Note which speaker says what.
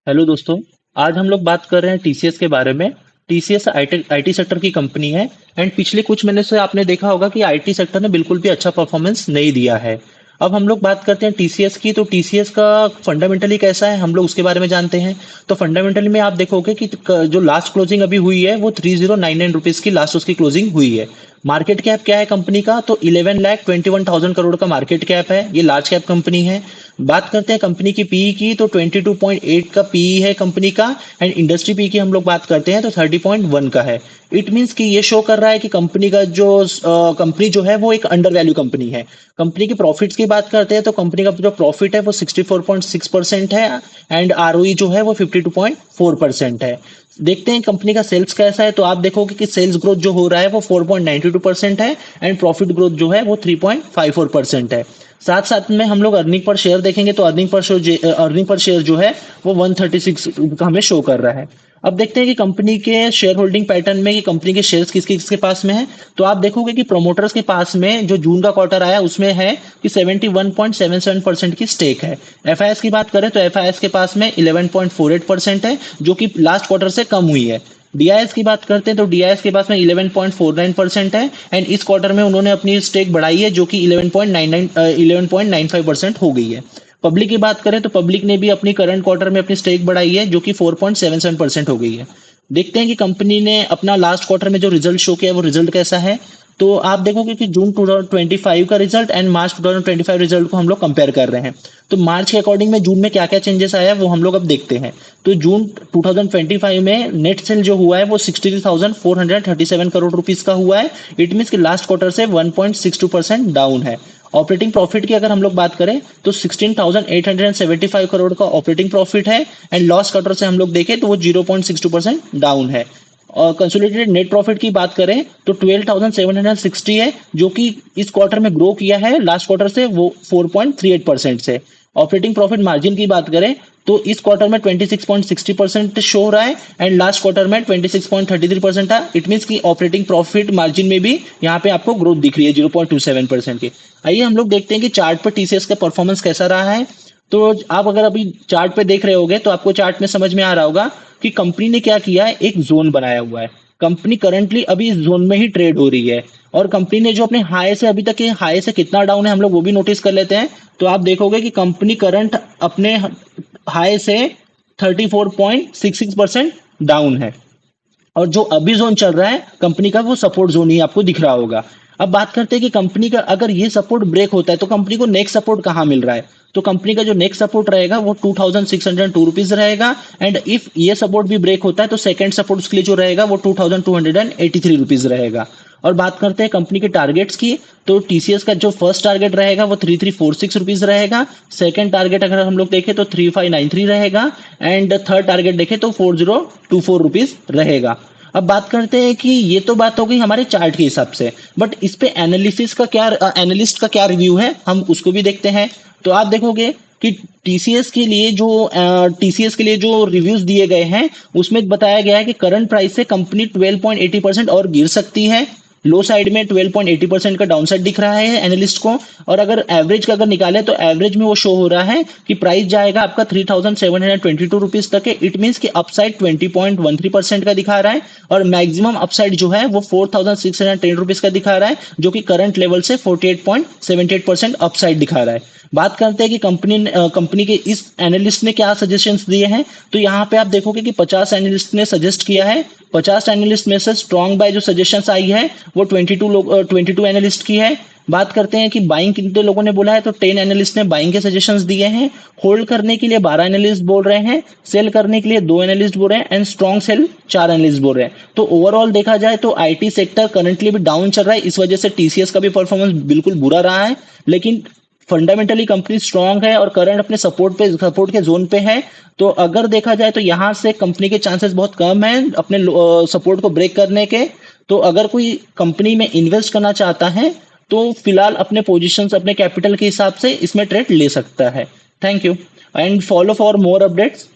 Speaker 1: Hello दोस्तों। आज हम लोग बात कर रहे हैं टीसीएस के बारे में। टीसीएस आईटी आईटी सेक्टर की कंपनी है। एंड पिछले कुछ महीने से आपने देखा होगा कि आईटी सेक्टर ने बिल्कुल भी अच्छा परफॉर्मेंस नहीं दिया है। अब हम लोग बात करते हैं टीसीएस की। तो टीसीएस का फंडामेंटली कैसा है हम लोग उसके बारे में जानते हैं। तो फंडामेंटली में आप देखोगे कि जो लास्ट क्लोजिंग अभी हुई है वो 3099 रुपीज की लास्ट उसकी क्लोजिंग हुई है। मार्केट कैप क्या है कंपनी का, तो 11,21,000 करोड़ का मार्केट कैप है। ये लार्ज कैप कंपनी है। बात करते हैं कंपनी की पीई की, तो 22.8 का पीई है कंपनी का। एंड इंडस्ट्री पी की हम लोग बात करते हैं तो 30.1 का है। इट मीन्स कि ये शो कर रहा है कि कंपनी का जो कंपनी जो है वो एक अंडर वैल्यू कंपनी है। कंपनी की प्रॉफिट्स की बात करते हैं तो कंपनी का जो प्रॉफिट है वो 64.6% है। एंड आरओई जो है वो 52.4% है। देखते हैं कंपनी का सेल्स कैसा है, तो आप देखोगे कि सेल्स ग्रोथ जो हो रहा है वो 4.92% है। एंड प्रॉफिट ग्रोथ जो है वो 3.54% है। साथ साथ में हम लोग अर्निंग पर शेयर देखेंगे तो अर्निंग पर शेयर जो है वो 136 का हमें शो कर रहा है। अब देखते हैं कि कंपनी के शेयर होल्डिंग पैटर्न में कि कंपनी के शेयर्स किसके किसके पास में है। तो आप देखोगे कि प्रोमोटर्स के पास में जो जून का क्वार्टर आया उसमें है कि 71.77% की स्टेक है। एफआईएस की बात करें तो एफआईएस के पास में 11.48% है, जो कि लास्ट क्वार्टर से कम हुई है। डीआईएस की बात करते हैं तो डीआईएस के पास में 11.49% है। एंड इस क्वार्टर में उन्होंने अपनी स्टेक बढ़ाई है जो कि 11.95% हो गई है। पब्लिक की बात करें तो पब्लिक ने भी अपनी करंट क्वार्टर में अपनी स्टेक बढ़ाई है जो कि 4.77% हो गई है। देखते हैं कि कंपनी ने अपना लास्ट क्वार्टर में जो रिजल्ट शो किया है वो रिजल्ट कैसा है। तो आप देखोगे कि जून 2025 का रिजल्ट एंड मार्च 2025 रिजल्ट को हम लोग कंपेयर कर रहे हैं। तो मार्च के अकॉर्डिंग में जून में क्या क्या चेंजेस आया है वो हम लोग अब देखते हैं। तो जून 2025 में नेट सेल जो हुआ है वो 63,437 करोड़ रुपीस का हुआ है। इट मीन्स कि लास्ट क्वार्टर से 1.62% डाउन है। ऑपरेटिंग प्रॉफिट की अगर हम लोग बात करें तो 16,875 करोड़ का ऑपरेटिंग प्रॉफिट है। एंड लॉस क्वार्टर से हम लोग देखें तो वो 0.62% डाउन है। और कंसोलिडेटेड नेट प्रॉफिट की बात करें तो 12,760 है, जो कि इस क्वार्टर में ग्रो किया है लास्ट क्वार्टर से वो 4.38% से। ऑपरेटिंग प्रॉफिट मार्जिन की बात करें तो इस क्वार्टर में 26.60% शो हो रहा है। एंड लास्ट क्वार्टर में 26.33% था। इट मीन्स की ऑपरेटिंग प्रॉफिट मार्जिन में भी यहाँ पे आपको ग्रोथ दिख रही है 0.27% की। आइए हम लोग देखते हैं कि चार्ट पर टीसीएस का परफॉर्मेंस कैसा रहा है। तो आप अगर अभी चार्ट पे देख रहे होगे तो आपको चार्ट में समझ में आ रहा होगा कि कंपनी ने क्या किया है, एक जोन बनाया हुआ है। कंपनी करंटली अभी इस जोन में ही ट्रेड हो रही है। और कंपनी ने जो अपने हाई से अभी तक के हाई से कितना डाउन है हम लोग वो भी नोटिस कर लेते हैं। तो आप देखोगे कि कंपनी करंट अपने हाई से 34.66% डाउन है। और जो अभी जोन चल रहा है कंपनी का वो सपोर्ट जोन ही आपको दिख रहा होगा। अब बात करते हैं कि कंपनी का अगर ये सपोर्ट ब्रेक होता है तो कंपनी को नेक्स्ट सपोर्ट कहाँ मिल रहा है। तो कंपनी का जो नेक्स्ट सपोर्ट रहेगा वो 2,602 रुपीज रहेगा। एंड इफ ये सपोर्ट भी ब्रेक होता है तो सेकंड सपोर्ट उसके लिए जो रहेगा वो 2,283 रुपीज रहेगा। और बात करते हैं कंपनी के टारगेट्स की। तो टीसीएस का जो फर्स्ट टारगेट रहेगा वो 3,346 रुपीज रहेगा। सेकंड टारगेट अगर हम लोग देखें तो 3,593 रहेगा। एंड थर्ड टारगेट देखें तो 4,024 रुपीज रहेगा। अब बात करते हैं कि ये तो बात हो गई हमारे चार्ट के हिसाब से, बट इस पे एनालिस्ट का क्या रिव्यू है हम उसको भी देखते हैं। तो आप देखोगे कि टीसीएस के लिए जो रिव्यूज दिए गए हैं उसमें बताया गया है कि करंट प्राइस से कंपनी 12.80% और गिर सकती है। लो साइड में 12.80% का डाउन साइड दिख रहा है एनालिस्ट को। और अगर एवरेज का अगर निकाले तो एवरेज में वो शो हो रहा है कि प्राइस जाएगा आपका 3,722 तक है। इट मीन्स कि अपसाइड 20.13% का दिखा रहा है। और मैक्सिमम अपसाइड जो है वो 4,610 रुपीज का दिखा रहा है, जो कि करंट लेवल से 48.78% अपसाइड दिखा रहा है। बात करते हैं कि कंपनी के इस एनालिस्ट ने क्या सजेशंस दिए हैं। तो यहाँ पे आप देखोगे कि 50 एनालिस्ट ने सजेस्ट किया है। 50 एनालिस्ट में से स्ट्रॉन्ग बाय जो सजेशंस आई है वो 22 एनालिस्ट की है। बात करते हैं कि बाइंग कितने लोगों ने बोला है, तो 10 एनालिस्ट ने बाइंग के सजेशंस दिए हैं। होल्ड करने के लिए 12 एनालिस्ट बोल रहे हैं। सेल करने के लिए 2 एनालिस्ट बोल रहे हैं। एंड स्ट्रॉन्ग सेल 4 एनालिस्ट बोल रहे हैं। तो ओवरऑल देखा जाए तो आईटी सेक्टर करंटली भी डाउन चल रहा है। इस वजह से टीसीएस का भी परफॉर्मेंस बिल्कुल बुरा रहा है। लेकिन फंडामेंटली कंपनी स्ट्रांग है और करंट अपने सपोर्ट के जोन पे है। तो अगर देखा जाए तो यहाँ से कंपनी के चांसेस बहुत कम है अपने सपोर्ट को ब्रेक करने के। तो अगर कोई कंपनी में इन्वेस्ट करना चाहता है तो फिलहाल अपने पोजीशंस अपने कैपिटल के हिसाब से इसमें ट्रेड ले सकता है। Thank you and follow for more updates.